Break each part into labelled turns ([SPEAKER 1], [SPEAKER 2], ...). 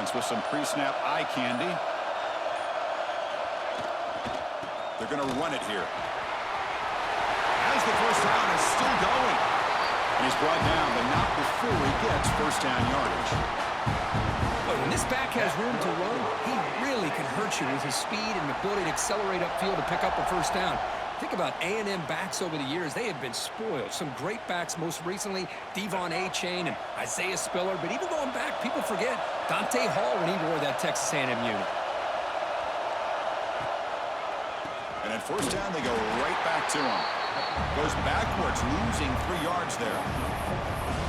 [SPEAKER 1] defense with some pre-snap eye candy. They're going to run it here. As the first down is still going. And he's brought down, but not before he gets first down yardage.
[SPEAKER 2] But when this back has room to run, he really can hurt you with his speed and ability to accelerate upfield to pick up a first down. Think about A&M backs over the years. They have been spoiled. Some great backs, most recently, Devon A-Chain and Isaiah Spiller. But even going back, people forget Dante Hall when he wore that Texas A&M unit.
[SPEAKER 1] And at first down, they go right back to him. Goes backwards, losing 3 yards there.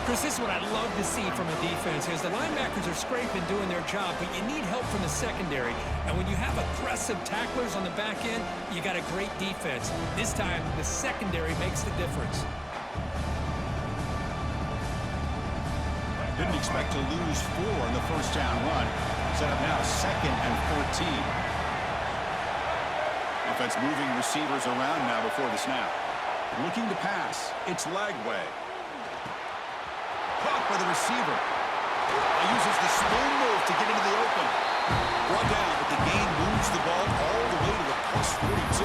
[SPEAKER 2] Chris, this is what I'd love to see from a defense is the linebackers are scraping, doing their job, but you need help from the secondary. And when you have aggressive tacklers on the back end, you got a great defense. This time, the secondary makes the difference.
[SPEAKER 1] Didn't expect to lose 4 in the first down run. Set up now 2nd and 14. Offense moving receivers around now before the snap. Looking to pass. It's Lagway. Caught by the receiver. He uses the spin move to get into the open. Brought down, but the gain moves the ball all the way to the +42.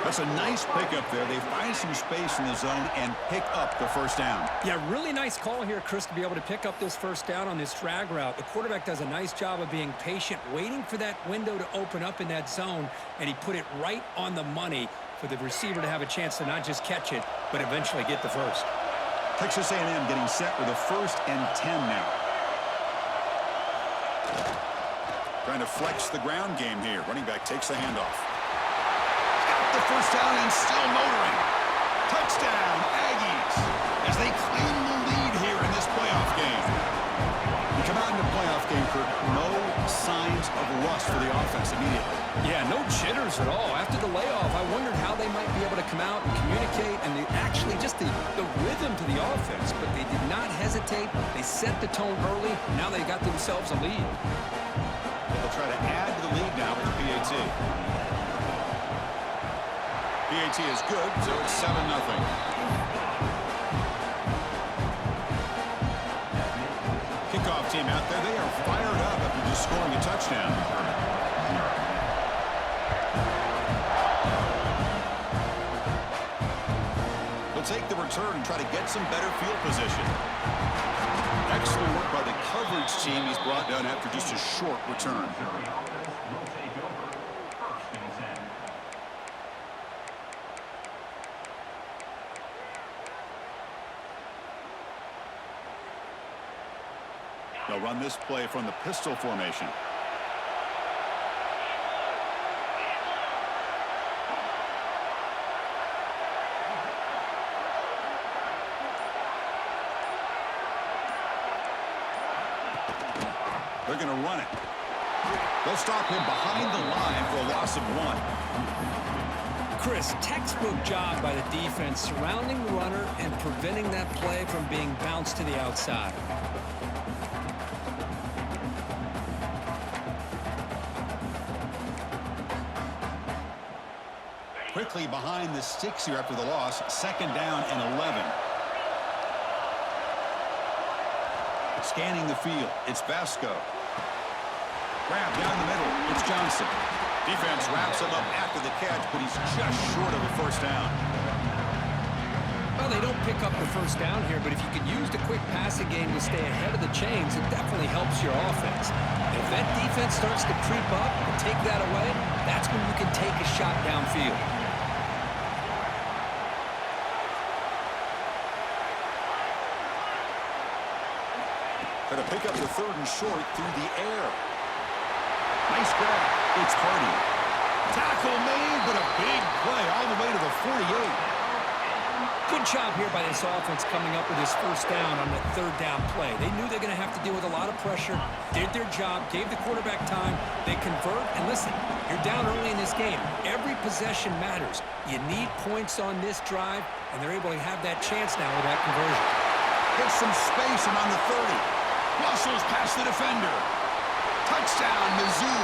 [SPEAKER 1] That's a nice pickup there. They find some space in the zone and pick up the first down.
[SPEAKER 2] Yeah, really nice call here, Chris, to be able to pick up this first down on this drag route. The quarterback does a nice job of being patient, waiting for that window to open up in that zone, and he put it right on the money for the receiver to have a chance to not just catch it, but eventually get the first.
[SPEAKER 1] Texas A&M getting set with a 1st and 10 now. Trying to flex the ground game here. Running back takes the handoff. Got the first down and still motoring. Touchdown, Aggies, as they claim the lead here in this playoff game. You come out in the playoff game for no signs of rust for the offense immediately.
[SPEAKER 2] Yeah, no jitters at all. After the layoff, I wondered how they might be able to come out and communicate and actually just the rhythm to the offense. But they did not hesitate. They set the tone early. Now they got themselves a lead.
[SPEAKER 1] They'll try to add to the lead now with the PAT. PAT is good, so it's 7-0. Kickoff team out there. They are fired up after just scoring a touchdown. They'll take the return and try to get some better field position. Excellent work by the coverage team. He's brought down after just a short return. They'll run this play from the pistol formation. They're going to run it. They'll stop him behind the line for a loss of 1.
[SPEAKER 2] Chris, textbook job by the defense surrounding the runner and preventing that play from being bounced to the outside.
[SPEAKER 1] Quickly behind the sticks here after the loss. 2nd down and 11. Scanning the field. It's Vasco. Grab down the middle. It's Johnson. Defense wraps him up after the catch, but he's just short of a first down.
[SPEAKER 2] Well, they don't pick up the first down here, but if you can use the quick passing game to stay ahead of the chains, it definitely helps your offense. If that defense starts to creep up and take that away, that's when you can take a shot downfield.
[SPEAKER 1] Going to pick up the 3rd and short through the air. Nice grab. It's Hardy. Tackle made, but a big play all the way to the 48.
[SPEAKER 2] Good job here by this offense coming up with his first down on the 3rd down play. They knew they're going to have to deal with a lot of pressure, did their job, gave the quarterback time, they convert, and listen, you're down early in this game. Every possession matters. You need points on this drive, and they're able to have that chance now with that conversion.
[SPEAKER 1] Gets some space and on the 30. Muscles past the defender. Touchdown, Mizzou,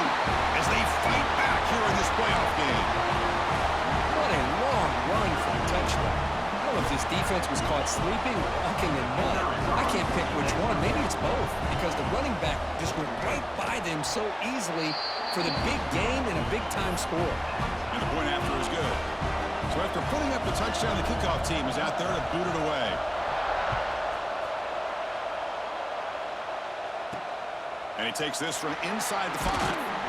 [SPEAKER 1] as they fight back here in this playoff game.
[SPEAKER 2] What a long run for a touchdown. I don't know if this defense was caught sleeping or walking in mud. I can't pick which one. Maybe it's both because the running back just went right by them so easily for the big gain and a big-time score.
[SPEAKER 1] And the point after is good. So after putting up the touchdown, the kickoff team is out there to boot it away. And he takes this from inside the 5.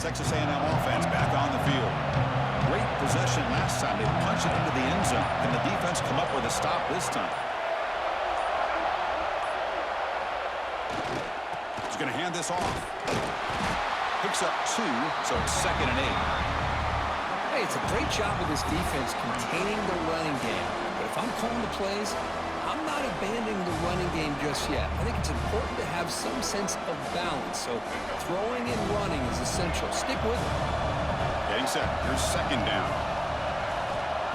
[SPEAKER 1] Texas A&M offense back on the field. Great possession last time. They punched it into the end zone. Can the defense come up with a stop this time? He's going to hand this off. Picks up 2, so it's 2nd and 8.
[SPEAKER 2] Hey, it's a great job of this defense containing the running game. But if I'm calling the plays, I'm not abandoning the running game just yet. I think it's important to have some sense of balance. So throwing and running is essential. Stick with it.
[SPEAKER 1] Getting set. Here's 2nd down.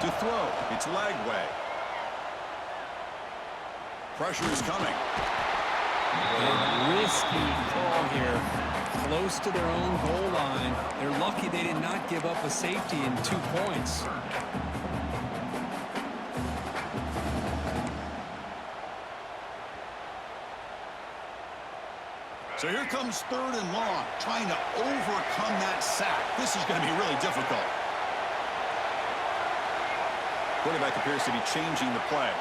[SPEAKER 1] To throw. It's leg way. Pressure is coming.
[SPEAKER 2] A risky call here. Close to their own goal line. They're lucky they did not give up a safety in 2 points.
[SPEAKER 1] So here comes 3rd and long, trying to overcome that sack. This is going to be really difficult. Quarterback appears to be changing the play.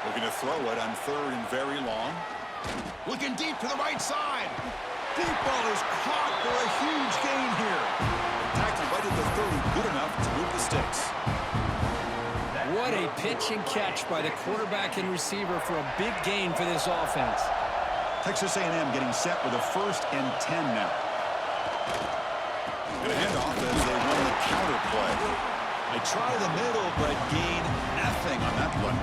[SPEAKER 1] Looking to throw it on 3rd and very long. Looking deep to the right side. Deep ball is caught for a huge gain here. Tackled right at the 30, good enough to move the sticks.
[SPEAKER 2] What a pitch and catch by the quarterback and receiver for a big gain for this offense.
[SPEAKER 1] Texas A&M getting set with a 1st and 10 now. And a handoff as they run the counter play. They try the middle, but gain nothing on that play.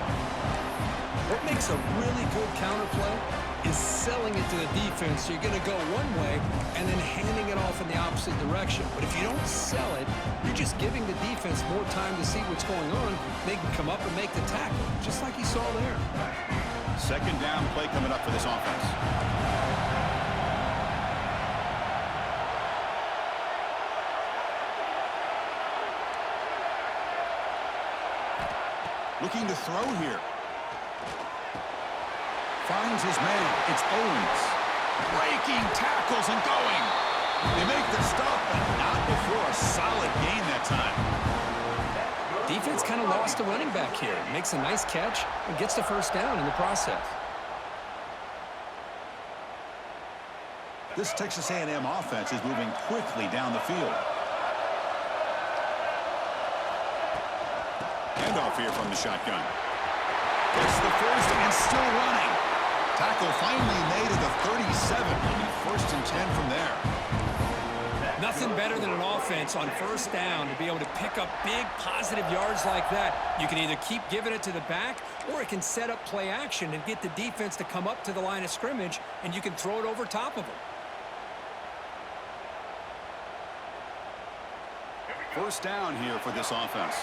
[SPEAKER 2] What makes a really good counter play is selling it to the defense. So you're going to go one way and then handing it off in the opposite direction. But if you don't sell it, you're just giving the defense more time to see what's going on. They can come up and make the tackle, just like you saw there.
[SPEAKER 1] 2nd down play coming up for this offense. Looking to throw here. Finds his man. It's Owens. Breaking tackles and going. They make the stop, but not before a solid gain that time.
[SPEAKER 2] Defense kind of lost the running back here. Makes a nice catch and gets the 1st down in the process.
[SPEAKER 1] This Texas A&M offense is moving quickly down the field. Handoff here from the shotgun. Gets the 1st and still running. Tackle finally made at the 37. It'll be 1st and 10 from there.
[SPEAKER 2] Nothing better than an offense on 1st down to be able to pick up big positive yards like that. You can either keep giving it to the back or it can set up play action and get the defense to come up to the line of scrimmage and you can throw it over top of them.
[SPEAKER 1] 1st down here for this offense.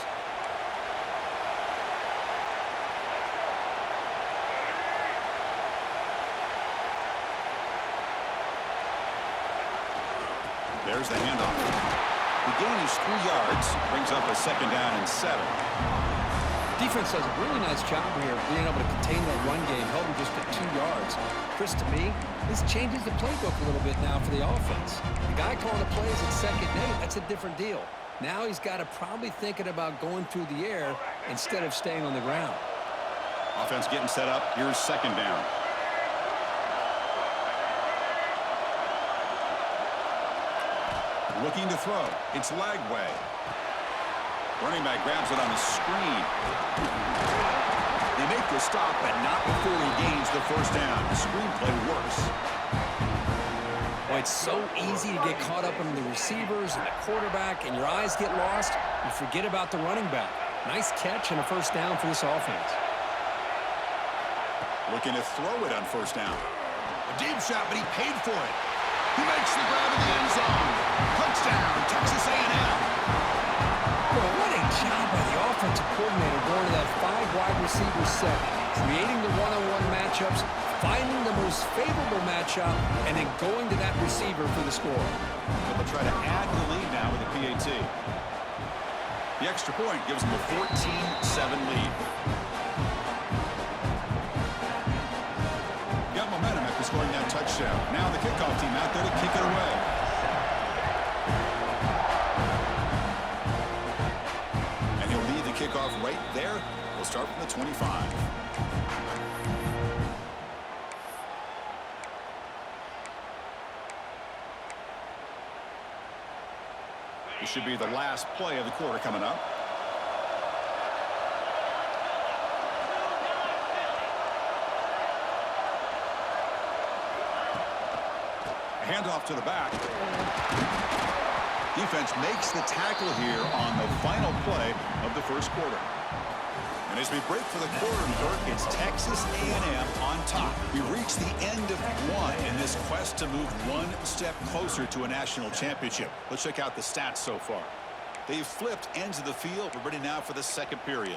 [SPEAKER 1] There's the handoff. The gain is 3 yards. Brings up a 2nd down and 7.
[SPEAKER 2] Defense does a really nice job here being able to contain that run game, held him just at 2 yards. Chris, to me, this changes the playbook a little bit now for the offense. The guy calling the plays at 2nd and 8, that's a different deal. Now he's got to probably thinking about going through the air instead of staying on the ground.
[SPEAKER 1] Offense getting set up. Here's 2nd down. Looking to throw. It's leg way. Running back grabs it on the screen. They make the stop, but not before he gains the 1st down. The screenplay works.
[SPEAKER 2] Boy, it's so easy to get caught up in the receivers and the quarterback, and your eyes get lost. You forget about the running back. Nice catch and a 1st down for this offense.
[SPEAKER 1] Looking to throw it on first down. A deep shot, but he paid for it. He makes the grab in the end zone. Touchdown, Texas A&M.
[SPEAKER 2] Well, what a job by the offensive coordinator going to that 5 wide receiver set, creating the one-on-one matchups, finding the most favorable matchup, and then going to that receiver for the score.
[SPEAKER 1] They'll try to add the lead now with a PAT. The extra point gives them a 14-7 lead. Got momentum after scoring that touchdown. Now the kickoff team out there to kick it away. And he'll lead the kickoff right there. We'll start from the 25. This should be the last play of the quarter coming up. A handoff to the back. Defense makes the tackle here on the final play of the first quarter. And as we break for the quarter, Kirk, it's Texas A&M on top. We reach the end of one in this quest to move one step closer to a national championship. Let's check out the stats so far. They've flipped ends of the field. We're ready now for the second period.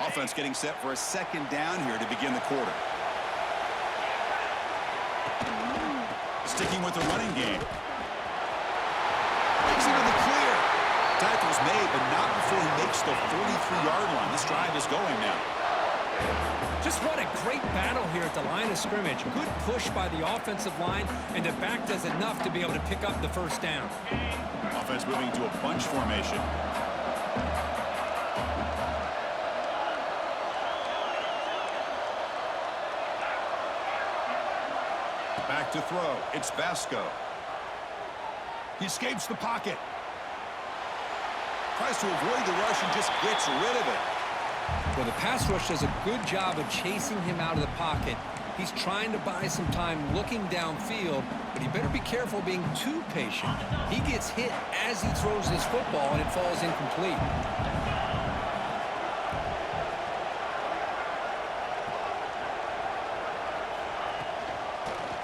[SPEAKER 1] Offense getting set for a second down here to begin the quarter. Sticking with the running game. Breaks into the clear. Tackle's made, but not before he makes the 43-yard line. This drive is going now.
[SPEAKER 2] Just what a great battle here at the line of scrimmage. Good push by the offensive line, and the back does enough to be able to pick up the first down.
[SPEAKER 1] Offense moving to a bunch formation. Back to throw. It's Vasco. He escapes the pocket. Tries to avoid the rush and just gets rid of it.
[SPEAKER 2] Well, the pass rush does a good job of chasing him out of the pocket. He's trying to buy some time looking downfield, but he better be careful being too patient. He gets hit as he throws this football, and it falls incomplete.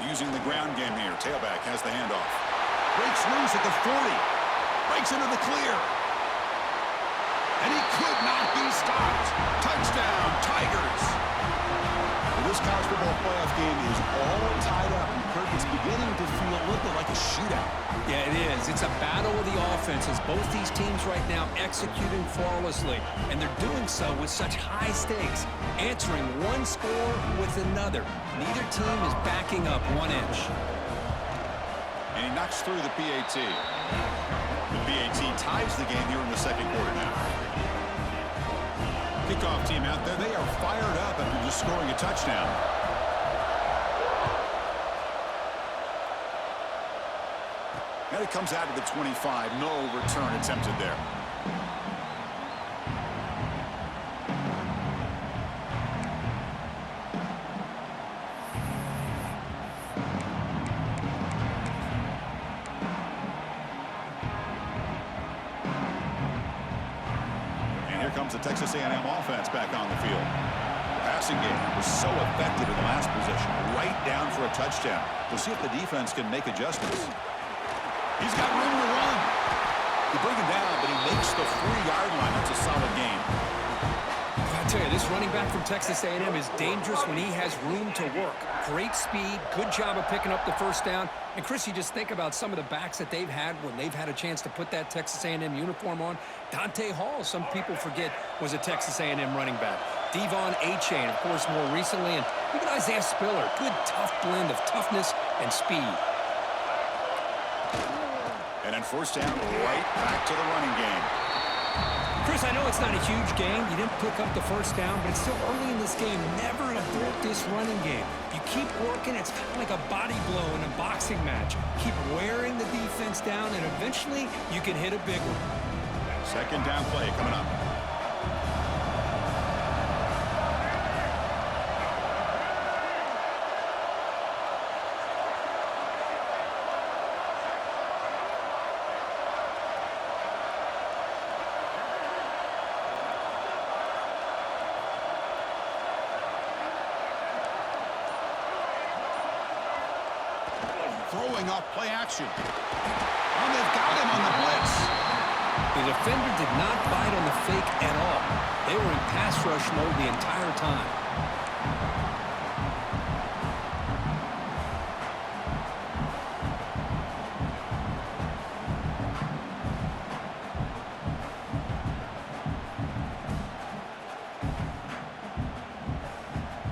[SPEAKER 1] Using the ground game here. Tailback has the handoff. Breaks loose at the 40. Breaks into the clear. And he could not be stopped. Touchdown, Tigers. Well, this college football playoff game is all tied up, and Kirk, it's beginning to feel a little bit like a shootout.
[SPEAKER 2] Yeah, it is. It's a battle of the offenses. Both these teams right now executing flawlessly, and they're doing so with such high stakes, answering one score with another. Neither team is backing up 1 inch.
[SPEAKER 1] And he knocks through the PAT. The PAT ties the game here in the second quarter now. Kickoff team out there. They are fired up after just scoring a touchdown. And it comes out to the 25. No return attempted there. Comes the Texas A&M offense back on the field. The passing game was so effective in the last possession, right down for a touchdown. We'll see if the defense can make adjustments. He's got room to run. They bring him down, but he makes the 40-yard line. That's a solid game.
[SPEAKER 2] I tell you, this running back from Texas A&M is dangerous when he has room to work. Great speed, good job of picking up the first down. And Chris, you just think about some of the backs that they've had when they've had a chance to put that Texas A&M uniform on. Dante Hall, some people forget, was a Texas A&M running back. Devon Achane, of course, more recently. And even Isaiah Spiller, good tough blend of toughness and speed.
[SPEAKER 1] And then first down, right back to the running game.
[SPEAKER 2] Chris, I know it's not a huge game. You didn't pick up the first down, but it's still early in this game. Never abort this running game. You keep working. It's kind of like a body blow in a boxing match. Keep wearing the defense down, and eventually you can hit a big one.
[SPEAKER 1] Second down play coming up. throwing off play action. Oh, they've got him on the blitz.
[SPEAKER 2] The defender did not bite on the fake at all. They were in pass rush mode the entire time.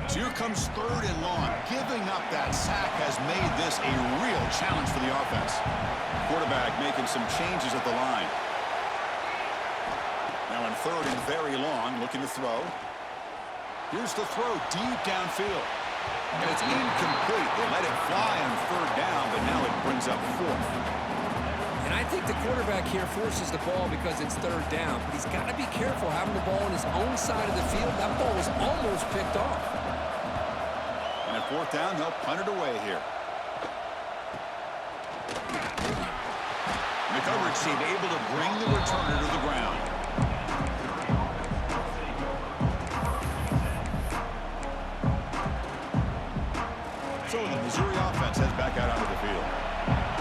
[SPEAKER 1] So here comes 3rd and long. Giving up that sack has made this a real challenge for the offense. Quarterback making some changes at the line. Now in 3rd and very long, looking to throw. Here's the throw deep downfield. And it's incomplete. They let it fly on 3rd down, but now it brings up 4th.
[SPEAKER 2] And I think the quarterback here forces the ball because it's 3rd down. But he's got to be careful having the ball on his own side of the field. That ball was almost picked off.
[SPEAKER 1] And at 4th down, they'll punt it away here. The coverage team able to bring the returner to the ground. So the Missouri offense heads back out onto the field.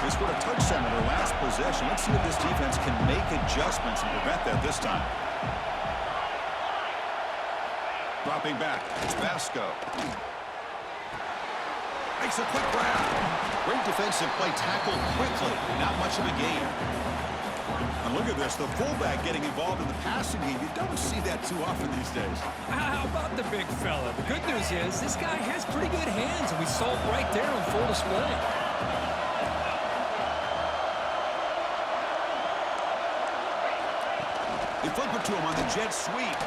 [SPEAKER 1] They scored a touchdown in their last possession. Let's see if this defense can make adjustments and prevent that this time. Dropping back, it's Vasco. Makes a quick grab. Great defensive play, tackled quickly. Not much of a gain. And look at this, the fullback getting involved in the passing game. You don't see that too often these days.
[SPEAKER 2] How about the big fella? The good news is this guy has pretty good hands, and we saw it right there on full display.
[SPEAKER 1] They flip it to him on the jet sweep.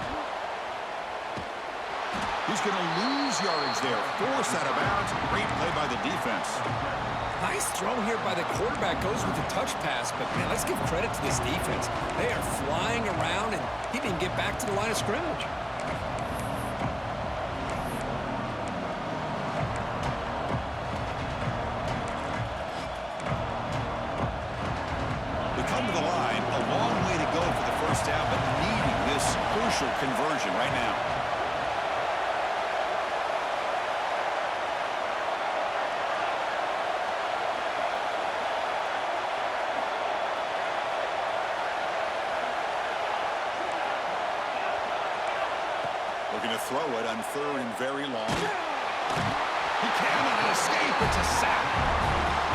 [SPEAKER 1] He's going to lose yardage there. Forced out of bounds. Great play by the defense.
[SPEAKER 2] Nice throw here by the quarterback. Goes with the touch pass, but man, let's give credit to this defense. They are flying around, and he didn't get back to the line of scrimmage.
[SPEAKER 1] They come to the line. A long way to go for the first down, but needing this crucial conversion right now. Looking to throw it on 3rd and very long. He cannot escape. It's a sack.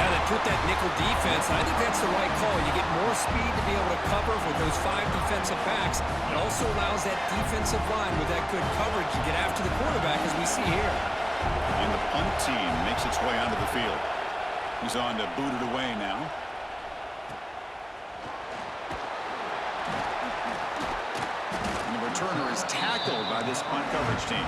[SPEAKER 2] Now they put that nickel defense, and I think that's the right call. You get more speed to be able to cover with those 5 defensive backs. It also allows that defensive line with that good coverage to get after the quarterback, as we see here.
[SPEAKER 1] And the punt team makes its way onto the field. He's on to boot it away now. Turner is tackled by this punt coverage team.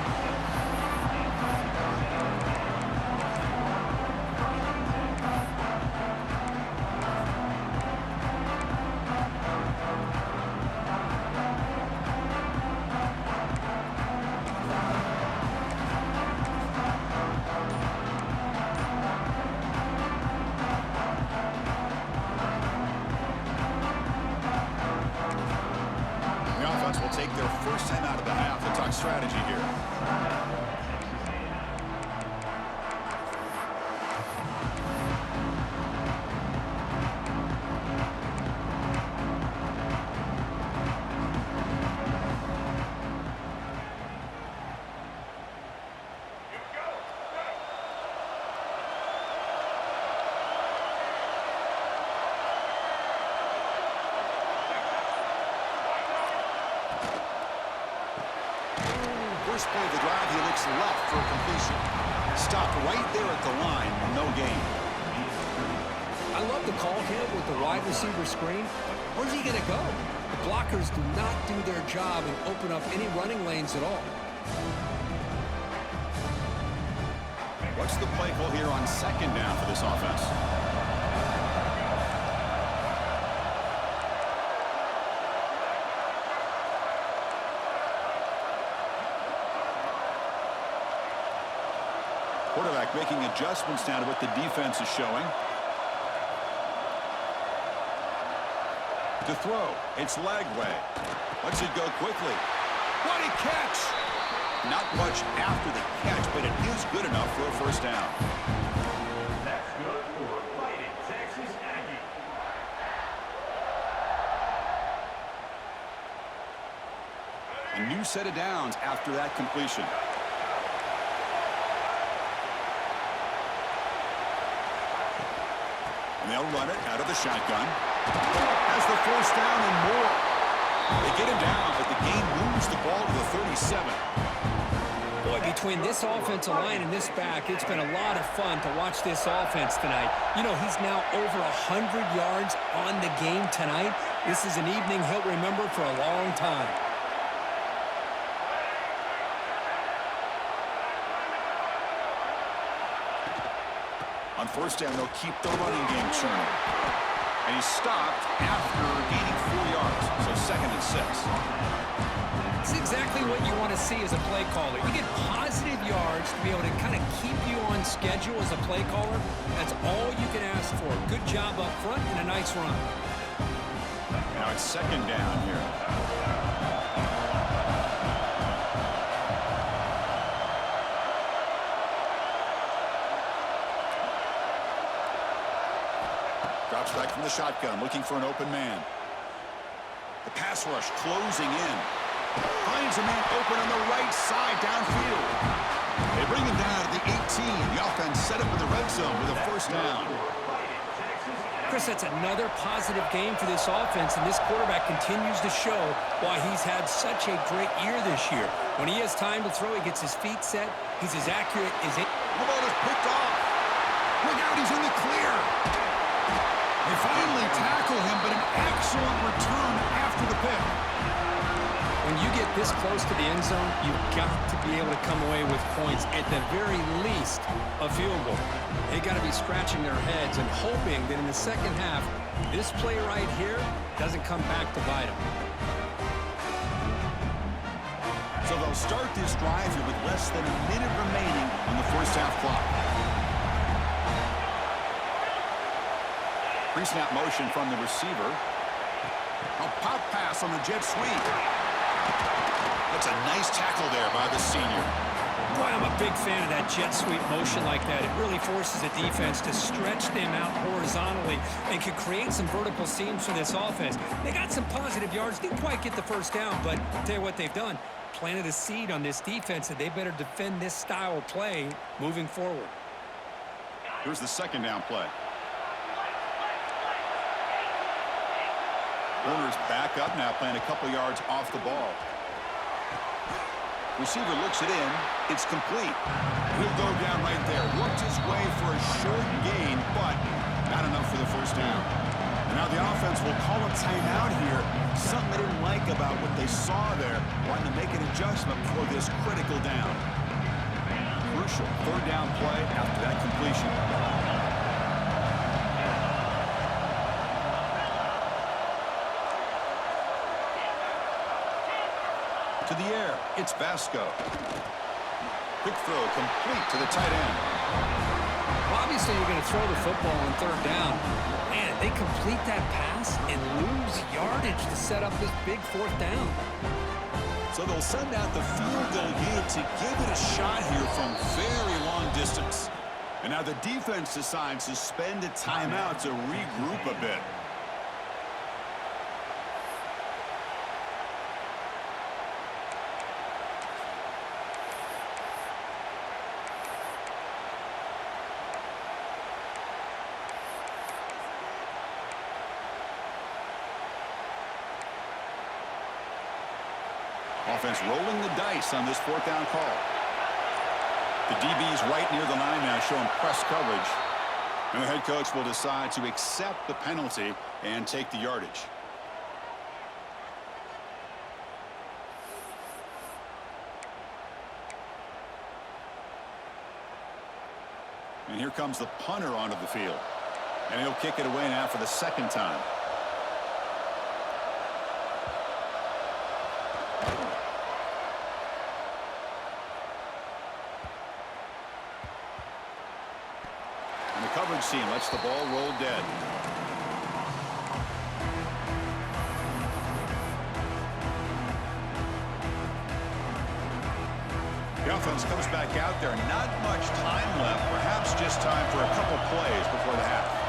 [SPEAKER 1] Will take their first time out of the half to talk strategy here. First play of the drive, he looks left for a completion. Stopped right there at the line, no gain.
[SPEAKER 2] I love the call here with the wide receiver screen. Where's he going to go? The blockers do not do their job and open up any running lanes at all.
[SPEAKER 1] What's the play call here on 2nd down for this offense? Quarterback making adjustments now to what the defense is showing. To throw, it's Lagway. Lets it go quickly. What a catch! Not much after the catch, but it is good enough for a first down.
[SPEAKER 3] That's good for
[SPEAKER 1] new set of downs after that completion. And they'll run it out of the shotgun. Has the first down and more. They get him down, but the game moves the ball to the 37.
[SPEAKER 2] Boy, between this offensive line and this back, it's been a lot of fun to watch this offense tonight. You know, he's now over 100 yards on the game tonight. This is an evening he'll remember for a long time.
[SPEAKER 1] On first down, they'll keep the running game churning. And he's stopped after gaining 4 yards, so 2nd and 6.
[SPEAKER 2] It's exactly what you want to see as a play caller. You get positive yards to be able to kind of keep you on schedule as a play caller. That's all you can ask for. Good job up front and a nice run.
[SPEAKER 1] Now it's 2nd down here. Drops back from the shotgun, looking for an open man. The pass rush closing in. Finds a man open on the right side downfield. They bring him down at the 18. The offense set up in the red zone with a first down.
[SPEAKER 2] Chris, that's another positive game for this offense, and this quarterback continues to show why he's had such a great year this year. When he has time to throw, he gets his feet set. He's as accurate as it.
[SPEAKER 1] The ball is picked off. Look out, he's in the clear. They finally tackle him, but an excellent return after the pick.
[SPEAKER 2] When you get this close to the end zone, you've got to be able to come away with points, at the very least, a field goal. They got to be scratching their heads and hoping that in the second half, this play right here doesn't come back to bite them.
[SPEAKER 1] So they'll start this drive here with less than a minute remaining on the first half clock. Pre-snap motion from the receiver. A pop pass on the jet sweep. That's a nice tackle there by the senior.
[SPEAKER 2] Boy, I'm a big fan of that jet sweep motion like that. It really forces a defense to stretch them out horizontally and can create some vertical seams for this offense. They got some positive yards. Didn't quite get the first down, but I'll tell you what they've done. Planted a seed on this defense that they better defend this style of play moving forward.
[SPEAKER 1] Here's the 2nd down play. Warner's back up now, playing a couple yards off the ball. Receiver looks it in. It's complete. He'll go down right there. Worked his way for a short gain, but not enough for the first down. And now the offense will call a timeout here. Something they didn't like about what they saw there. Wanting to make an adjustment for this critical down. Crucial 3rd down play after that completion. To the air, it's Vasco. Quick throw, complete to the tight end.
[SPEAKER 2] Well, obviously, you're going to throw the football on 3rd down. Man, they complete that pass and lose yardage to set up this big 4th down.
[SPEAKER 1] So they'll send out the field goal unit to give it a shot here from very long distance. And now the defense decides to spend a timeout to regroup a bit. Offense rolling the dice on this 4th down call. The DB's right near the line now, showing press coverage. And the head coach will decide to accept the penalty and take the yardage. And here comes the punter onto the field. And he'll kick it away now for the 2nd time. Coverage team lets the ball roll dead. The offense comes back out there. Not much time left. Perhaps just time for a couple plays before the half.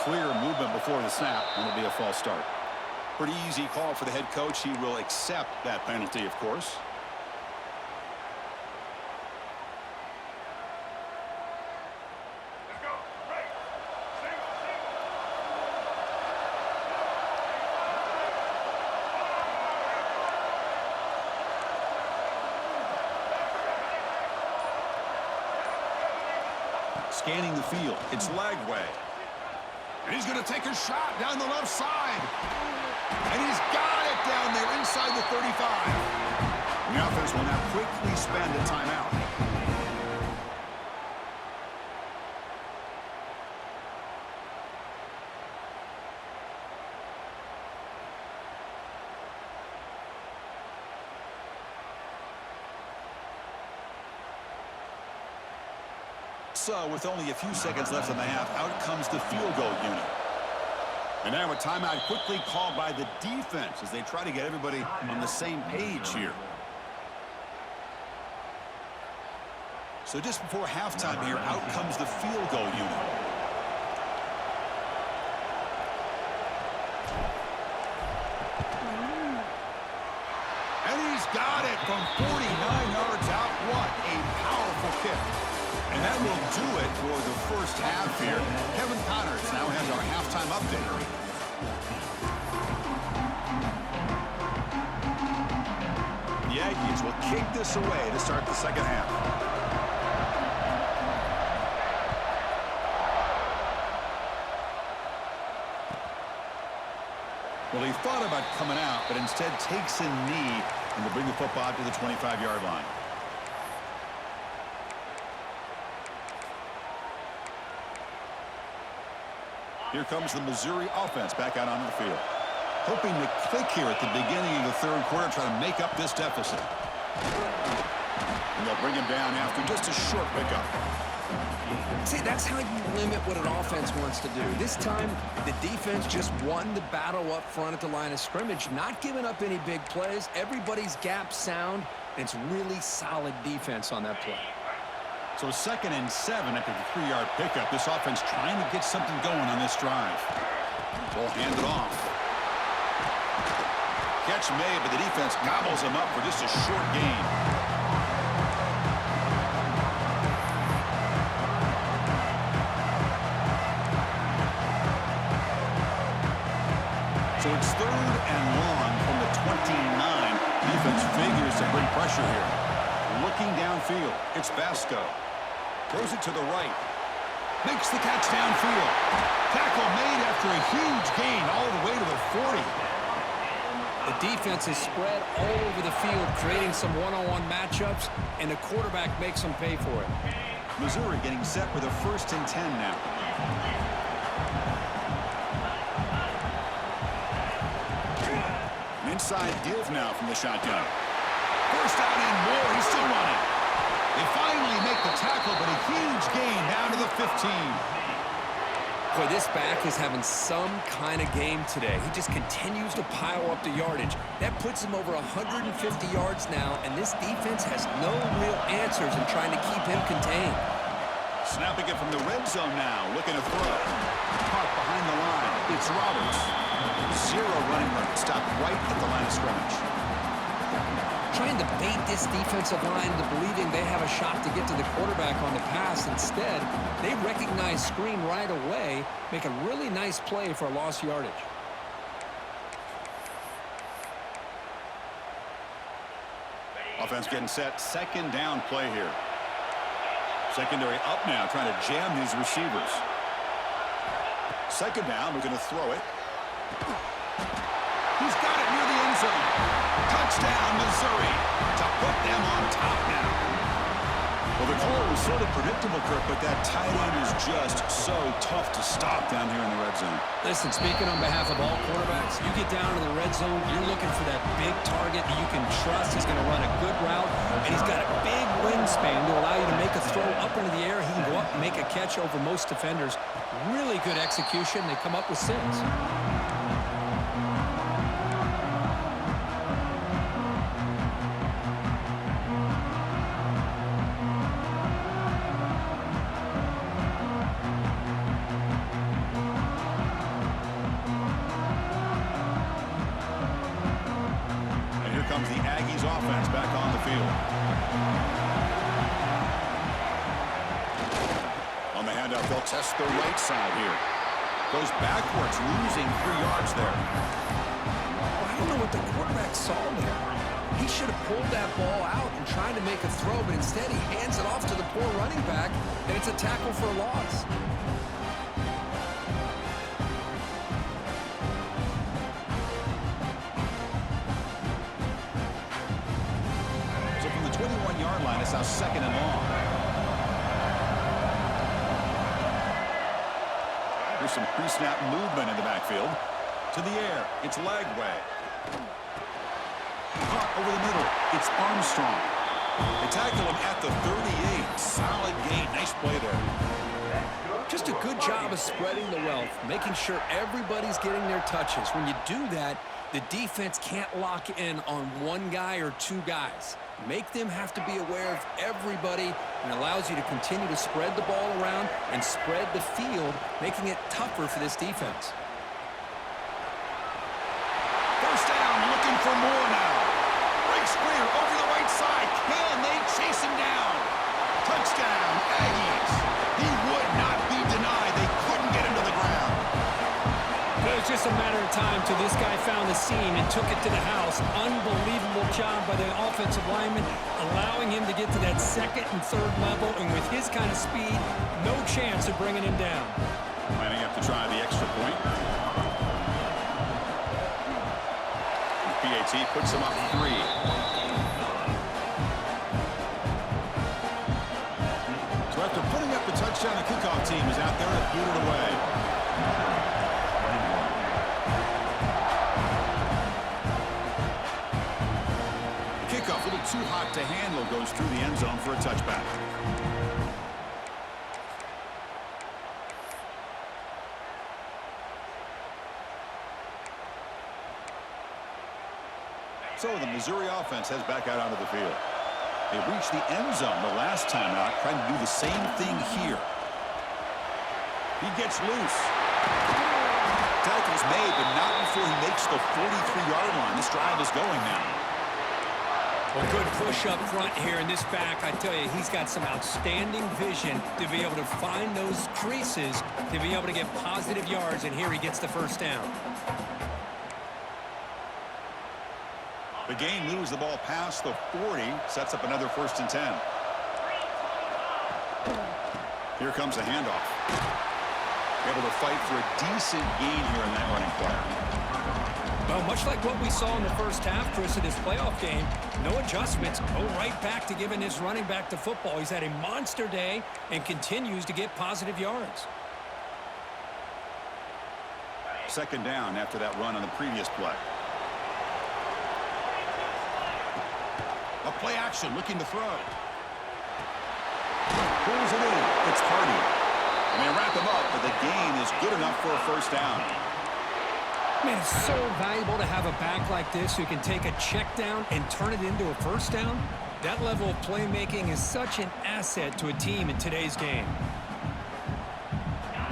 [SPEAKER 1] Clear movement before the snap, and it'll be a false start. Pretty easy call for the head coach. He will accept that penalty, of course. Scanning the field. It's Lagway. And he's going to take a shot down the left side. And he's got it down there inside the 35. And the offense will now quickly spend a timeout. So, with only a few seconds left in the half, out comes the field goal unit. And now a timeout quickly called by the defense as they try to get everybody on the same page here. So just before halftime here, out comes the field goal unit. And he's got it from 49 yards out. What a powerful kick. And that will do it for the first half here. Kevin Connors now has our halftime update. The Aggies will kick this away to start the second half. Well, he thought about coming out, but instead takes a knee and will bring the football to the 25-yard line. Here comes the Missouri offense back out onto the field. Hoping to click here at the beginning of the third quarter, trying to make up this deficit. And they'll bring him down after just a short pickup.
[SPEAKER 2] See, that's how you limit what an offense wants to do. This time, the defense just won the battle up front at the line of scrimmage, not giving up any big plays. Everybody's gap sound, and it's really solid defense on that play.
[SPEAKER 1] So 2nd and 7 after the 3-yard pickup. This offense trying to get something going on this drive. Ball handed off. Catch made, but the defense gobbles him up for just a short gain. So it's 3rd and long from the 29. Defense figures to bring pressure here. Looking downfield, it's Vasco. Throws it to the right. Makes the catch downfield. Tackle made after a huge gain all the way to the 40.
[SPEAKER 2] The defense is spread all over the field, creating some one-on-one matchups, and the quarterback makes them pay for it.
[SPEAKER 1] Missouri getting set with a 1st and 10 now. An inside give now from the shotgun. First down and more. He's still running. They finally make the tackle, but a huge gain down to the 15.
[SPEAKER 2] Boy, this back is having some kind of game today. He just continues to pile up the yardage. That puts him over 150 yards now, and this defense has no real answers in trying to keep him contained.
[SPEAKER 1] Snapping it from the red zone now, looking to throw. Caught behind the line. It's Roberts. 0 running room. Stopped right at the line of scrimmage.
[SPEAKER 2] Trying to bait this defensive line to believing they have a shot to get to the quarterback on the pass. Instead, they recognize screen right away, make a really nice play for a lost yardage.
[SPEAKER 1] Offense getting set. 2nd down play here. Secondary up now, trying to jam these receivers. 2nd down, we're going to throw it. He's got it near the end zone. Touchdown, Missouri, to put them on top now. Well, the call was sort of predictable, Kirk, but that tight end is just so tough to stop down here in the red zone.
[SPEAKER 2] Listen, speaking on behalf of all quarterbacks, you get down to the red zone, you're looking for that big target that you can trust. He's going to run a good route, and he's got a big wingspan to allow you to make a throw up into the air. He can go up and make a catch over most defenders. Really good execution. They come up with 6.
[SPEAKER 1] offense back on the field. On the handoff, they'll test the right side here. Goes backwards, losing 3 yards there.
[SPEAKER 2] Well, I don't know what the quarterback saw there. He should have pulled that ball out and tried to make a throw, but instead he hands it off to the poor running back, and it's a tackle for a loss.
[SPEAKER 1] So from the 21-yard line, it's now 2nd and long. There's some pre-snap movement in the backfield. To the air, it's Lagway. Caught over the middle, it's Armstrong. They tackle him at the 38. Solid gain, nice play there.
[SPEAKER 2] Just a good job of spreading the wealth, making sure everybody's getting their touches. When you do that, the defense can't lock in on one guy or 2 guys. Make them have to be aware of everybody, and allows you to continue to spread the ball around and spread the field, making it tougher for this defense.
[SPEAKER 1] First down, looking for more now. Breaks clear over the right side. Can they chase him down? Touchdown, Aggies. He would not be denied. They couldn't get him to the ground.
[SPEAKER 2] It was just a matter of time till this guy found the seam and took it to the house. Unbelievable job by the offensive lineman, allowing him to get to that 2nd and 3rd level, and with his kind of speed, no chance of bringing him down.
[SPEAKER 1] Lining up to try the extra point. PAT puts him up 3. So after putting up the touchdown, the kickoff team is out there to boot it away. The kickoff, a little too hot to handle, goes through the end zone for a touchback. So the Missouri offense heads back out onto the field. They reached the end zone the last time out, trying to do the same thing here. He gets loose. Tackle's made, but not before he makes the 43-yard line. This drive is going now.
[SPEAKER 2] Well, good push up front here in this back. I tell you, he's got some outstanding vision to be able to find those creases, to be able to get positive yards, and here he gets the first down.
[SPEAKER 1] The game moves the ball past the 40, sets up another 1st and 10. Here comes the handoff. Able to fight for a decent gain here in that running play.
[SPEAKER 2] Well, much like what we saw in the first half, Chris, of this playoff game, no adjustments, go right back to giving his running back the football. He's had a monster day and continues to get positive yards.
[SPEAKER 1] 2nd down after that run on the previous play. A play action, looking to throw. Pulls it in. It's Hardy. And they wrap him up, but the gain is good enough for a 1st down.
[SPEAKER 2] Man, it's so valuable to have a back like this who can take a check down and turn it into a 1st down. That level of playmaking is such an asset to a team in today's game.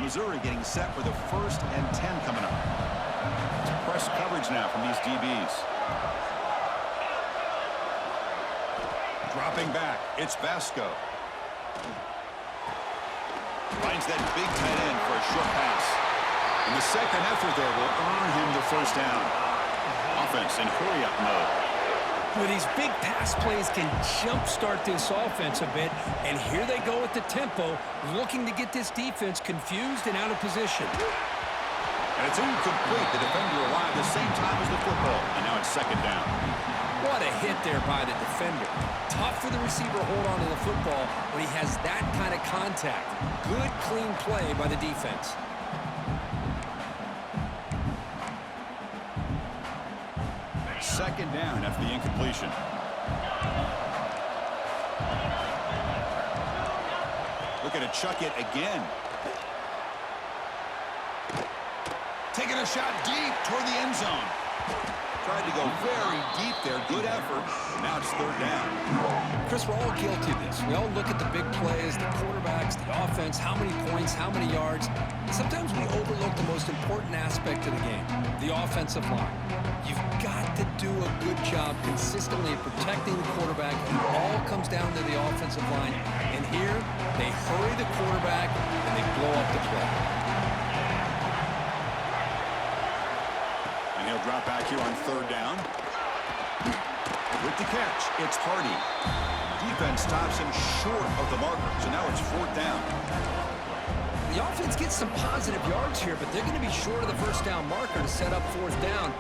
[SPEAKER 1] Missouri getting set for the 1st and 10 coming up. It's press coverage now from these DBs. Dropping back, it's Vasco. Finds that big tight end for a short pass. And the second effort there will earn him the 1st down. Offense in hurry-up mode.
[SPEAKER 2] Well, these big pass plays can jumpstart this offense a bit, and here they go at the tempo, looking to get this defense confused and out of position.
[SPEAKER 1] And it's incomplete. The defender arrived the same time as the football, and now it's 2nd down.
[SPEAKER 2] What a hit there by the defender. Tough for the receiver to hold on to the football when he has that kind of contact. Good, clean play by the defense.
[SPEAKER 1] Second down after the incompletion. Looking to chuck it again. Taking a shot deep toward the end zone. Tried to go very deep there. Good effort. Now it's third down.
[SPEAKER 2] Chris, we're all guilty of this. We all look at the big plays, the quarterbacks, the offense, how many points, how many yards. Sometimes we overlook the most important aspect of the game, the offensive line. You've got to do a good job consistently of protecting the quarterback. It all comes down to the offensive line. And here, they hurry the quarterback and they blow up the play.
[SPEAKER 1] And he'll drop back here on third down. With the catch, it's Hardy. Defense stops him short of the marker, so now it's fourth down.
[SPEAKER 2] The offense gets some positive yards here, but they're going to be short of the first down marker to set up fourth down.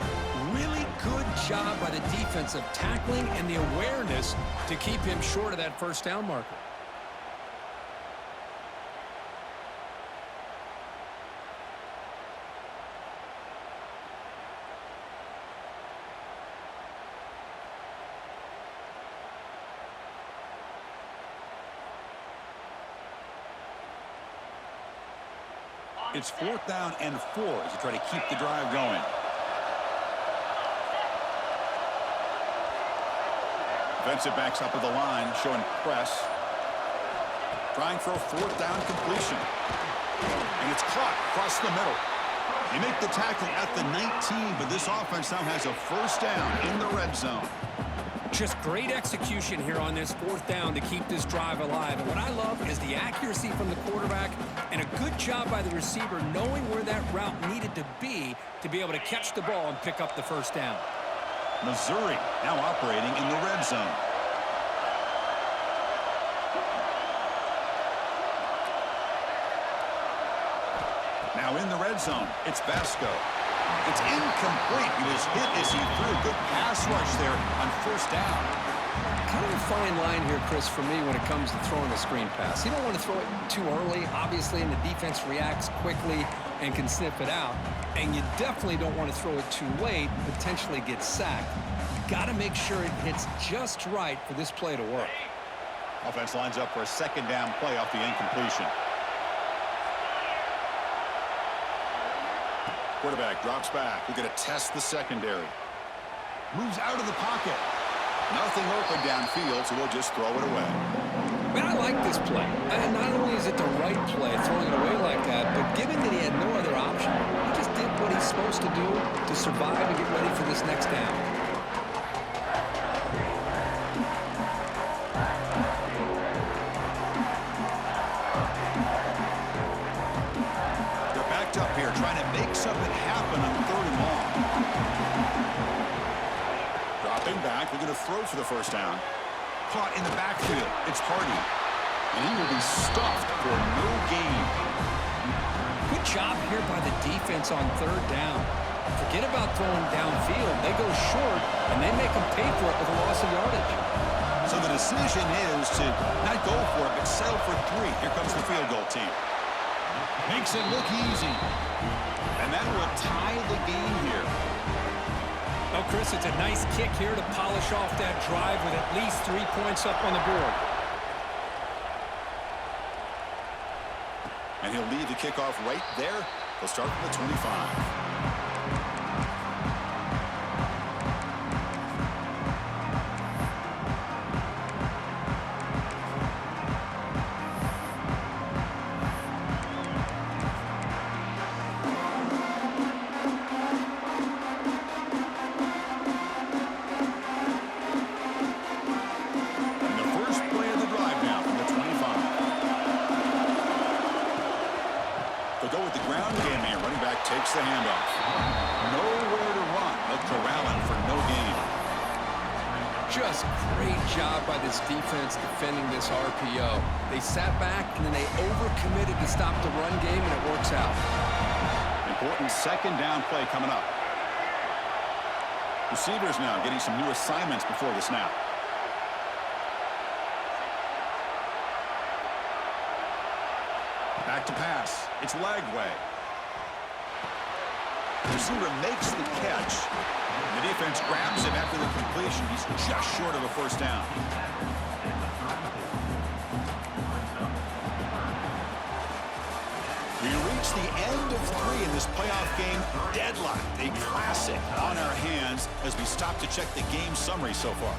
[SPEAKER 2] Really good job by the defense of tackling and the awareness to keep him short of that first down marker.
[SPEAKER 1] It's fourth down and 4 as you try to keep the drive going. Defensive backs up at the line, showing press. Trying for a fourth down completion. And it's caught across the middle. They make the tackle at the 19, but this offense now has a first down in the red zone.
[SPEAKER 2] Just great execution here on this fourth down to keep this drive alive. And what I love is the accuracy from the quarterback and a good job by the receiver knowing where that route needed to be able to catch the ball and pick up the first down.
[SPEAKER 1] Missouri now operating in the red zone. Now in the red zone, it's Vasco. It's incomplete. He was hit as he threw a good pass rush there on first down.
[SPEAKER 2] Kind of a fine line here, Chris, for me when it comes to throwing a screen pass. You don't want to throw it too early, obviously, and the defense reacts quickly and can sniff it out. And you definitely don't want to throw it too late, potentially get sacked. You got to make sure it hits just right for this play to work.
[SPEAKER 1] Offense lines up for a second down play off the incompletion. Quarterback drops back. We're going to test the secondary. Moves out of the pocket. Nothing open downfield, so we'll just throw it away.
[SPEAKER 2] Man, I like this play. And not only is it the right play, throwing it away like that, but given that he had no other option, he just did what he's supposed to do to survive and get ready for this next down.
[SPEAKER 1] Up here trying to make something happen on third and long. Dropping back, we're going to throw for the first down. Caught in the backfield, it's Hardy. And he will be stuffed for no gain.
[SPEAKER 2] Good job here by the defense on third down. Forget about throwing downfield. They go short, and they make them pay for it with a loss of yardage.
[SPEAKER 1] So the decision is to not go for it, but settle for 3. Here comes the field goal team. Makes it look easy. And that will tie the game here.
[SPEAKER 2] Oh, Chris, it's a nice kick here to polish off that drive with at least 3 points up on the board.
[SPEAKER 1] And he'll lead the kickoff right there. He'll start from the 25. Takes the handoff. Nowhere to run. They'll corral him for no gain.
[SPEAKER 2] Just great job by this defense defending this RPO. They sat back and then they overcommitted to stop the run game, and it works out.
[SPEAKER 1] Important second down play coming up. Receivers now getting some new assignments before the snap. Back to pass. It's Lagway. The receiver makes the catch. The defense grabs him after the completion. He's just short of a first down. He reached It's the end of 3 in this playoff game. Deadlocked, a classic on our hands as we stop to check the game summary so far.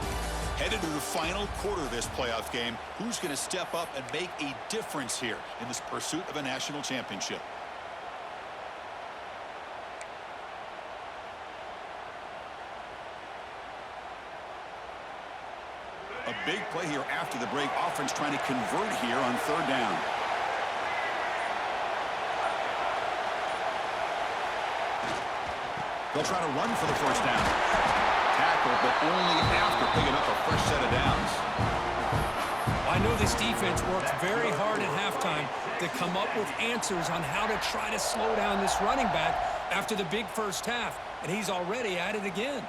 [SPEAKER 1] Headed to the final quarter of this playoff game. Who's going to step up and make a difference here in this pursuit of a national championship? A big play here after the break. Offense trying to convert here on 3rd down. They'll try to run for the 1st down. Tackle, but only after picking up a fresh set of downs.
[SPEAKER 2] I know this defense worked very hard at halftime to come up with answers on how to try to slow down this running back after the big first half, and he's already at it again.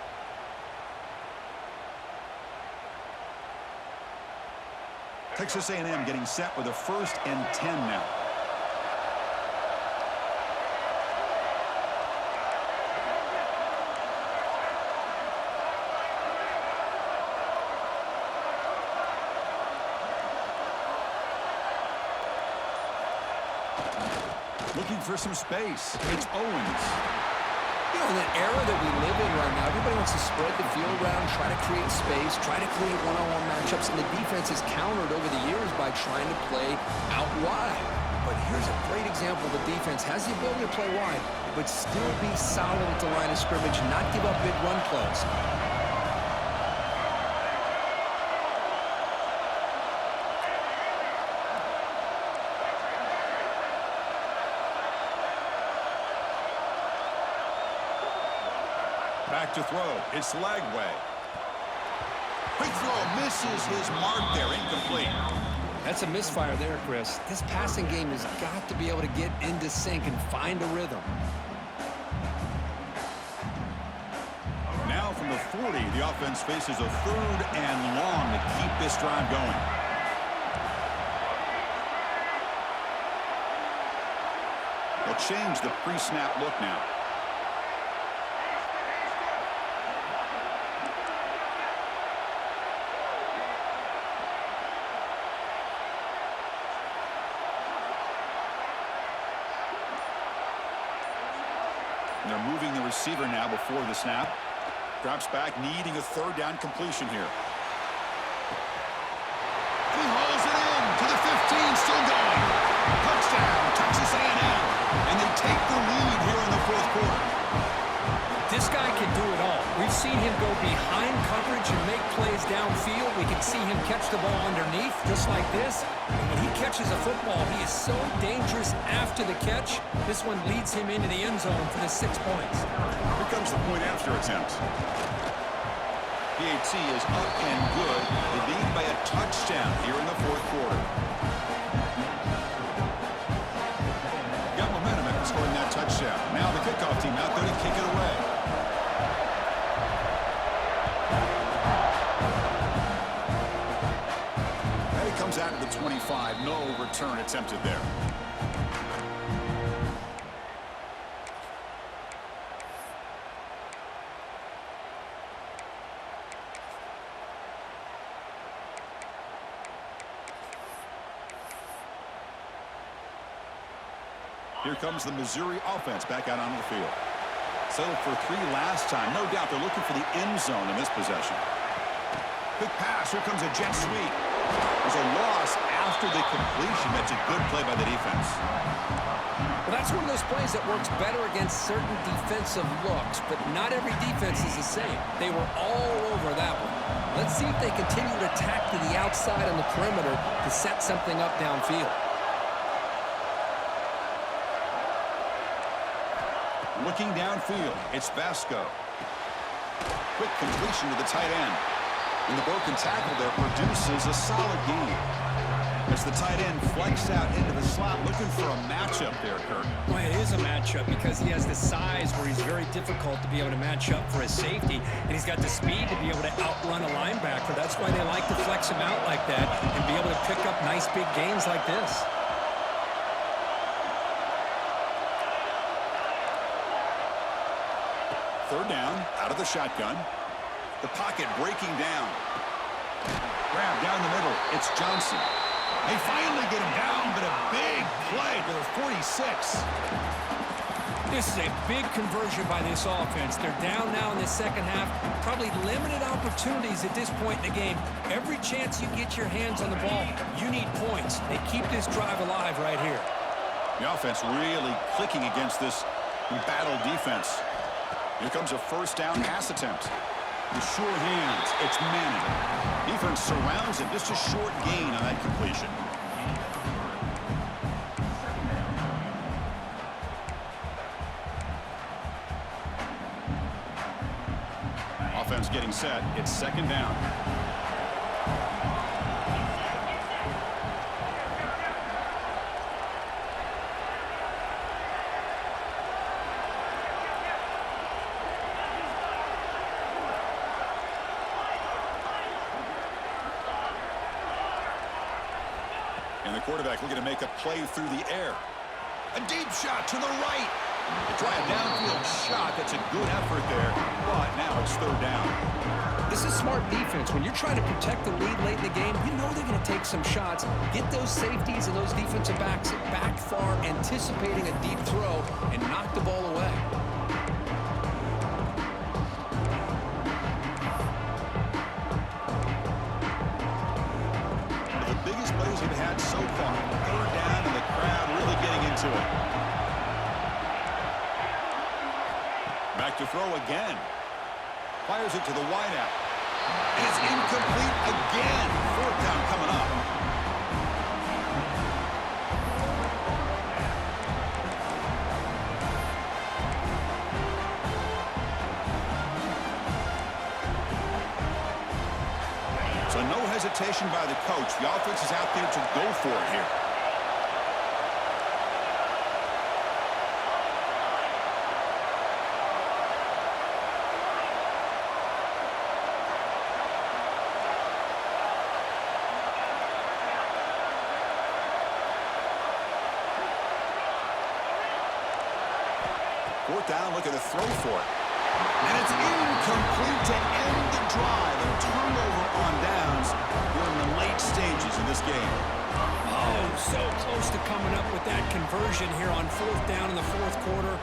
[SPEAKER 1] Texas A&M getting set with a 1st and 10 now. Looking for some space. It's Owens.
[SPEAKER 2] You know, in the era that we live in right now, everybody wants to spread the field around, try to create space, try to create one-on-one matchups, and the defense has countered over the years by trying to play out wide. But here's a great example. The defense has the ability to play wide, but still be solid at the line of scrimmage, not give up big run plays.
[SPEAKER 1] Back to throw. It's Lagway. Quick throw. Misses his mark there. Incomplete.
[SPEAKER 2] That's a misfire there, Chris. This passing game has got to be able to get into sync and find a rhythm.
[SPEAKER 1] Now from the 40, the offense faces a 3rd and long to keep this drive going. They'll change the pre-snap look now. They're moving the receiver now before the snap. Drops back, needing a 3rd down completion here. He hauls it in to the 15, still going. Touchdown, Texas A&M. And they take the lead here in the 4th quarter.
[SPEAKER 2] This guy can do it all. We've seen him go behind coverage and make plays downfield. We can see him catch the ball underneath, just like this. And when he catches a football, he is so dangerous after the catch. This one leads him into the end zone for the 6 points.
[SPEAKER 1] Here comes the point after attempt. PAT is up and good. They lead by a touchdown here in the 4th quarter. Got momentum after scoring that touchdown. Now the kickoff team out there to kick it away. Comes out of the 25. No return attempted there. Here comes the Missouri offense back out onto the field. Settled for 3 last time. No doubt they're looking for the end zone in this possession. Quick pass. Here comes a jet sweep. There's a loss after the completion. That's a good play by the defense.
[SPEAKER 2] Well, that's one of those plays that works better against certain defensive looks, but not every defense is the same. They were all over that one. Let's see if they continue to attack to the outside on the perimeter to set something up downfield.
[SPEAKER 1] Looking downfield, it's Vasco. Quick completion to the tight end. And the broken tackle there produces a solid gain. As the tight end flexed out into the slot, looking for a matchup there, Kirk.
[SPEAKER 2] Well, it is a matchup because he has the size where he's very difficult to be able to match up for his safety, and he's got the speed to be able to outrun a linebacker. That's why they like to flex him out like that and be able to pick up nice big gains like this.
[SPEAKER 1] Third down, out of the shotgun. The pocket breaking down. Grab down the middle. It's Johnson. They finally get him down, but a big play to the 46.
[SPEAKER 2] This is a big conversion by this offense. They're down now in the second half. Probably limited opportunities at this point in the game. Every chance you get your hands on the ball, you need points. They keep this drive alive right here.
[SPEAKER 1] The offense really clicking against this embattled defense. Here comes a first down pass attempt. With sure hands, it's Manning. Defense surrounds him. Just a short gain on that completion. Offense getting set. It's second down. And the quarterback looking to make a play through the air. A deep shot to the right. They try a downfield shot. That's a good effort there, but now it's third down.
[SPEAKER 2] This is smart defense. When you're trying to protect the lead late in the game, you know they're going to take some shots. Get those safeties and those defensive backs back far, anticipating a deep throw, and knock the ball away.
[SPEAKER 1] The biggest plays we've had so far. Third down, and the crowd really getting into it. Back to throw again. Fires it to the wideout. And it's incomplete again. Fourth down coming up. So no hesitation by the coach. The offense is out there to go for it here. Fourth down, looking to throw for it. And it's incomplete to end the drive. A turnover on downs here in the late stages of this game.
[SPEAKER 2] Oh, so close to coming up with that conversion here on fourth down in the fourth quarter.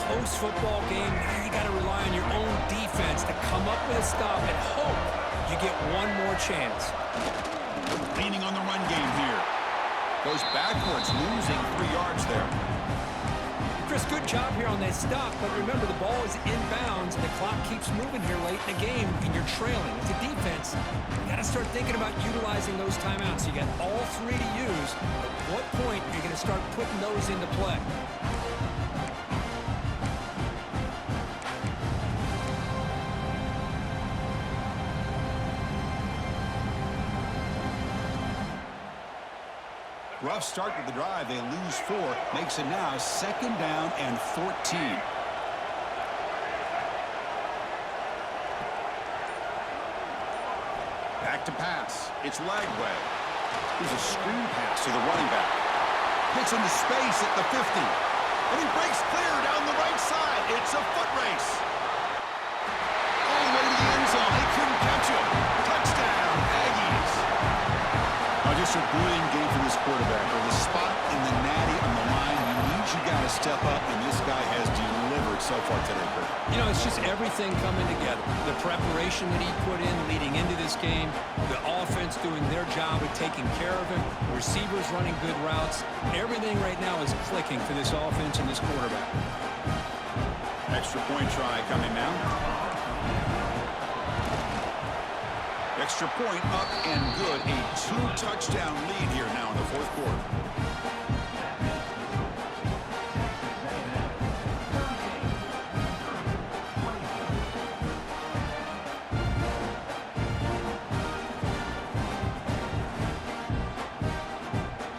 [SPEAKER 2] Close football game. Now you got to rely on your own defense to come up with a stop and hope you get one more chance.
[SPEAKER 1] Leaning on the run game here. Goes backwards, losing 3 yards there.
[SPEAKER 2] Chris, good job here on that stop, but remember the ball is inbounds and the clock keeps moving here late in the game and you're trailing. As a defense, you got to start thinking about utilizing those timeouts. You got all 3 to use. At what point are you going to start putting those into play?
[SPEAKER 1] Rough start to the drive. They lose 4. Makes it now second down and 14. Back to pass. It's Lagway. Here's a screen pass to the running back. Gets into space at the 50. And he breaks clear down the right side. It's a foot race. All the way to the end zone. They couldn't catch him. Touchdown, Aggies. Just a brilliant game for this quarterback. With a spot in the natty on the line, he needs you got to step up, and this guy has delivered so far today, Kurt.
[SPEAKER 2] You know, it's just everything coming together. The preparation that he put in leading into this game, the offense doing their job of taking care of him, receivers running good routes. Everything right now is clicking for this offense and this quarterback.
[SPEAKER 1] Extra point try coming now. Extra point up and good. A 2-touchdown lead here now in the fourth quarter.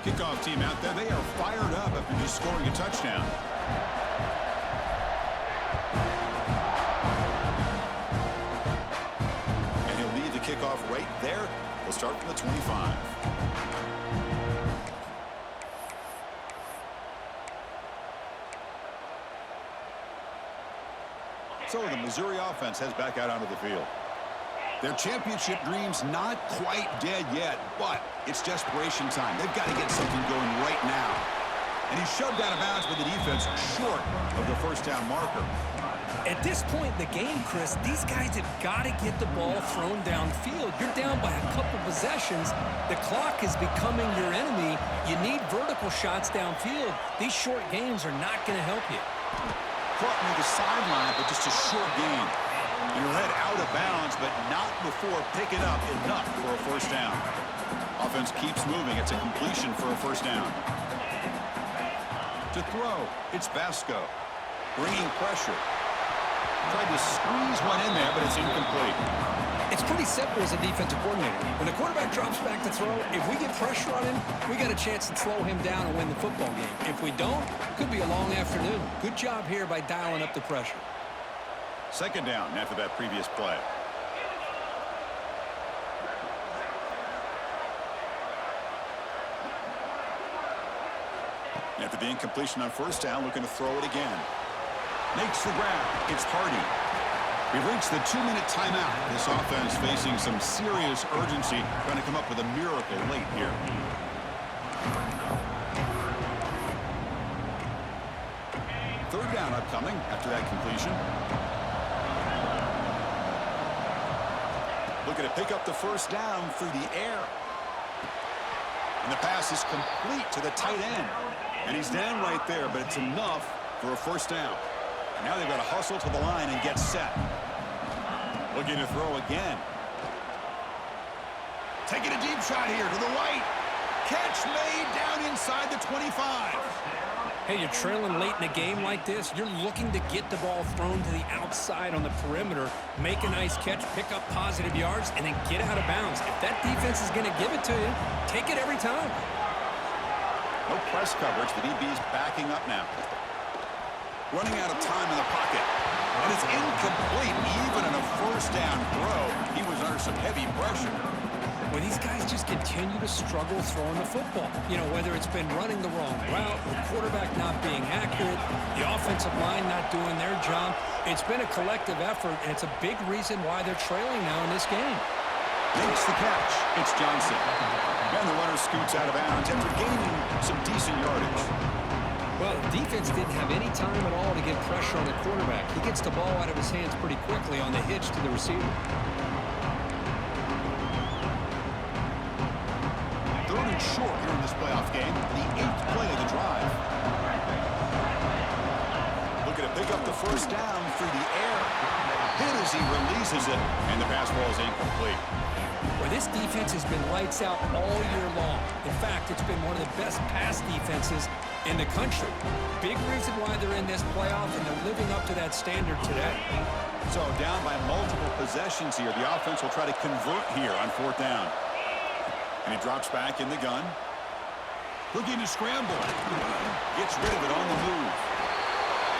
[SPEAKER 1] Kickoff team out there. They are fired up after just scoring a touchdown. Kickoff right there. We'll start from the 25. So the Missouri offense heads back out onto the field. Their championship dream's not quite dead yet, but it's desperation time. They've got to get something going right now. And he shoved out of bounds with the defense short of the first down marker.
[SPEAKER 2] At this point in the game, Chris, these guys have got to get the ball thrown downfield. You're down by a couple possessions. The clock is becoming your enemy. You need vertical shots downfield. These short games are not going to help you.
[SPEAKER 1] Caught near the sideline, but just a short gain. You'll head out of bounds, but not before picking up enough for a first down. Offense keeps moving. It's a completion for a first down. To throw, it's Vasco. Bringing pressure. Tried to squeeze one in there, but it's incomplete.
[SPEAKER 2] It's pretty simple as a defensive coordinator. When the quarterback drops back to throw, if we get pressure on him, we got a chance to slow him down and win the football game. If we don't, could be a long afternoon. Good job here by dialing up the pressure.
[SPEAKER 1] Second down after that previous play. After the incompletion on first down, looking to throw it again. Makes the grab. It's Hardy. We've reached the 2-minute timeout. This offense facing some serious urgency, trying to come up with a miracle late here. Third down upcoming after that completion. Looking to pick up the first down through the air. And the pass is complete to the tight end. And he's down right there, but it's enough for a first down. Now they've got to hustle to the line and get set. Looking to throw again. Taking a deep shot here to the right. Catch made down inside the 25.
[SPEAKER 2] Hey, you're trailing late in a game like this. You're looking to get the ball thrown to the outside on the perimeter, make a nice catch, pick up positive yards, and then get out of bounds. If that defense is going to give it to you, take it every time.
[SPEAKER 1] No press coverage. The DB's backing up now. Running out of time in the pocket. And it's incomplete. Even in a first down throw, he was under some heavy pressure.
[SPEAKER 2] Well, these guys just continue to struggle throwing the football. You know, whether it's been running the wrong route, the quarterback not being accurate, the offensive line not doing their job. It's been a collective effort, and it's a big reason why they're trailing now in this game.
[SPEAKER 1] Makes the catch. It's Johnson. And the runner scoots out of bounds after gaining some decent yardage.
[SPEAKER 2] Well, the defense didn't have any time at all to get pressure on the quarterback. He gets the ball out of his hands pretty quickly on the hitch to the receiver.
[SPEAKER 1] Third and short here in this playoff game. The 8th play of the drive. Looking to pick up the first down through the air. Hit as he releases it, and the pass ball is incomplete.
[SPEAKER 2] Well, this defense has been lights out all year long. In fact, it's been one of the best pass defenses in the country. Big reason why they're in this playoff, and they're living up to that standard today.
[SPEAKER 1] So down by multiple possessions here. The offense will try to convert here on fourth down. And he drops back in the gun. Looking to scramble. Gets rid of it on the move.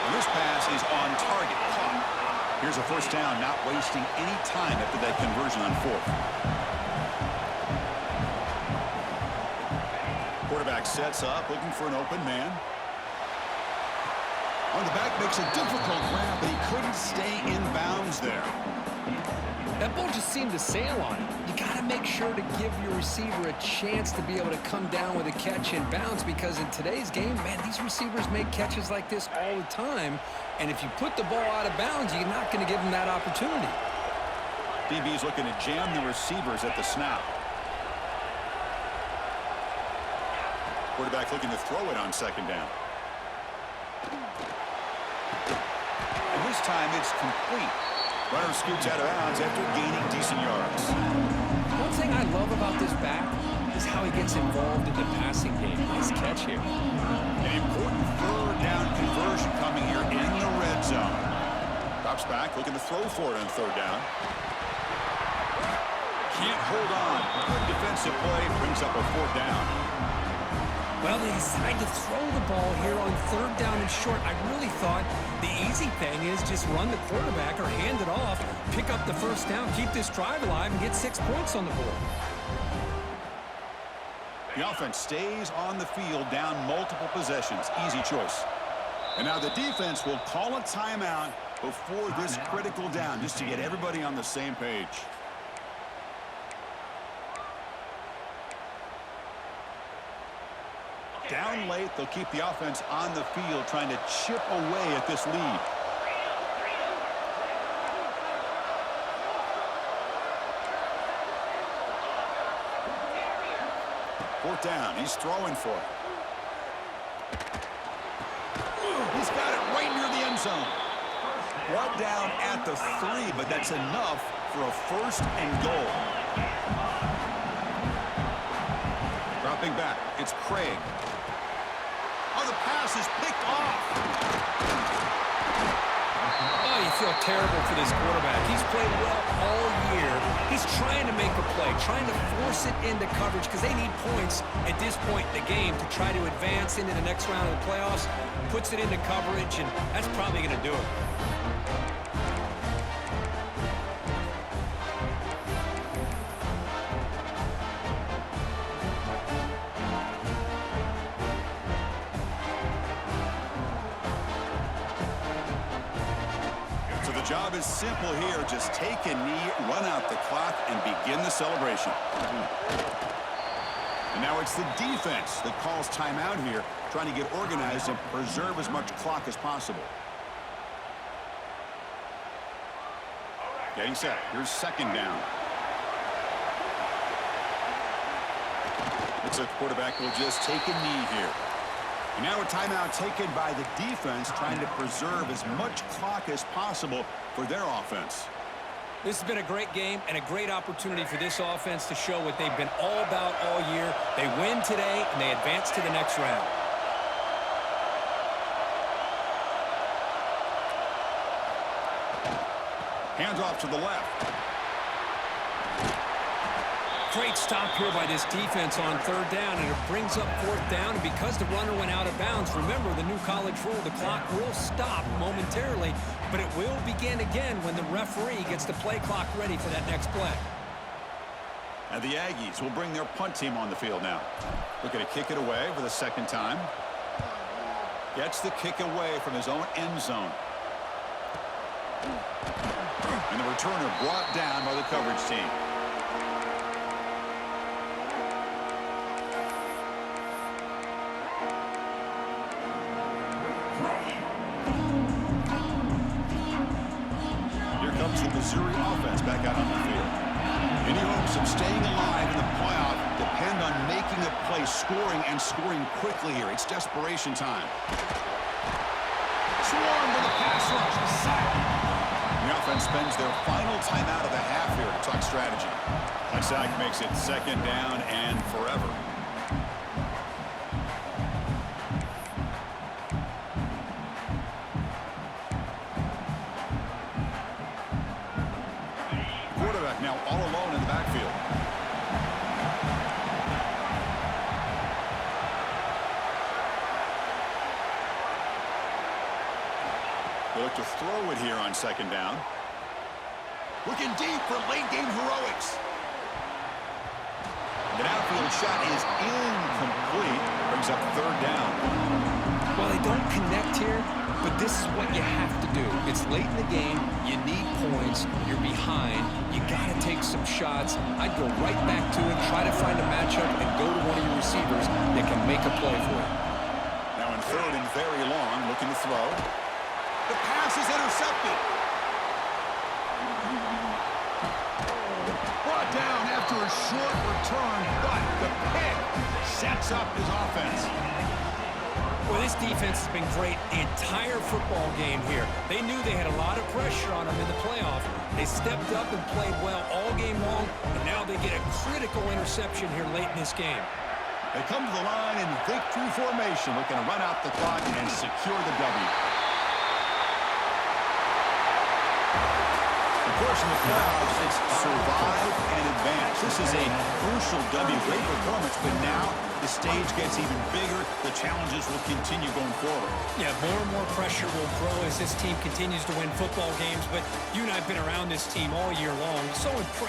[SPEAKER 1] And this pass is on target. Caught. Here's a first down, not wasting any time after that conversion on fourth. Quarterback sets up, looking for an open man. On the back, makes a difficult grab, but he couldn't stay in bounds there.
[SPEAKER 2] That ball just seemed to sail on him. You got to make sure to give your receiver a chance to be able to come down with a catch in bounds, because in today's game, man, these receivers make catches like this all the time. And if you put the ball out of bounds, you're not going to give them that opportunity.
[SPEAKER 1] DB's looking to jam the receivers at the snap. Quarterback looking to throw it on second down. And this time it's complete. Runner scoots out of bounds after gaining decent yards.
[SPEAKER 2] One thing I love about this back is how he gets involved in the passing game. Nice catch here.
[SPEAKER 1] An important third down conversion coming here in the red zone. Drops back, looking to throw for it on third down. Can't hold on. Good defensive play, brings up a fourth down.
[SPEAKER 2] Well, they decide to throw the ball here on third down and short. I really thought the easy thing is just run the quarterback or hand it off, pick up the first down, keep this drive alive, and get 6 points on the board.
[SPEAKER 1] The offense stays on the field down multiple possessions. Easy choice. And now the defense will call a timeout before this critical down, just to get everybody on the same page. Down late, they'll keep the offense on the field trying to chip away at this lead. Fourth down. He's throwing for it. He's got it right near the end zone. Brought down at the 3, but that's enough for a first and goal. Dropping back. It's Craig. Oh, the pass is picked off.
[SPEAKER 2] Oh, you feel terrible for this quarterback. He's played well all year. He's trying to make a play, trying to force it into coverage because they need points at this point in the game to try to advance into the next round of the playoffs. Puts it into coverage, and that's probably going to do it.
[SPEAKER 1] So the job is simple here. Just take a knee, run out the clock, and begin the celebration. And now it's the defense that calls timeout here, trying to get organized and preserve as much clock as possible. Getting set. Here's second down. Looks like the quarterback will just take a knee here. And now a timeout taken by the defense, trying to preserve as much clock as possible for their offense.
[SPEAKER 2] This has been a great game and a great opportunity for this offense to show what they've been all about all year. They win today, and they advance to the next round.
[SPEAKER 1] Hands off to the left.
[SPEAKER 2] Great stop here by this defense on third down, and it brings up fourth down. And because the runner went out of bounds, remember the new college rule, the clock will stop momentarily, but it will begin again when the referee gets the play clock ready for that next play.
[SPEAKER 1] And the Aggies will bring their punt team on the field now. Looking to kick it away for the second time. Gets the kick away from his own end zone. And the returner brought down by the coverage team. Here comes the Missouri offense back out on the field. Any hopes of staying alive in the playoff depend on making a play, scoring, and scoring quickly here. It's desperation time. Swarm to the pass rush. Sack. The offense spends their final timeout of the half here to talk strategy. That sack makes it second down and forever. Quarterback now all alone in the backfield. They look to throw it here on second down. Looking deep for late-game heroics. The outfield shot is incomplete. Brings up third down.
[SPEAKER 2] Well, they don't connect here, but this is what you have to do. It's late in the game. You need points. You're behind. You got to take some shots. I'd go right back to it, try to find a matchup, and go to one of your receivers that can make a play for you.
[SPEAKER 1] Now in third and very long, looking to throw. The pass is intercepted. Brought down after a short return, but the pick sets up his offense.
[SPEAKER 2] Well, this defense has been great the entire football game here. They knew they had a lot of pressure on them in the playoff. They stepped up and played well all game long, and now they get a critical interception here late in this game.
[SPEAKER 1] They come to the line in victory formation, looking to run out the clock and secure the W. Of course, in the playoffs, it's survive and advance. This is a crucial W. Great performance, but now the stage gets even bigger. The challenges will continue going forward.
[SPEAKER 2] Yeah, more and more pressure will grow as this team continues to win football games, but you and I have been around this team all year long. So impressed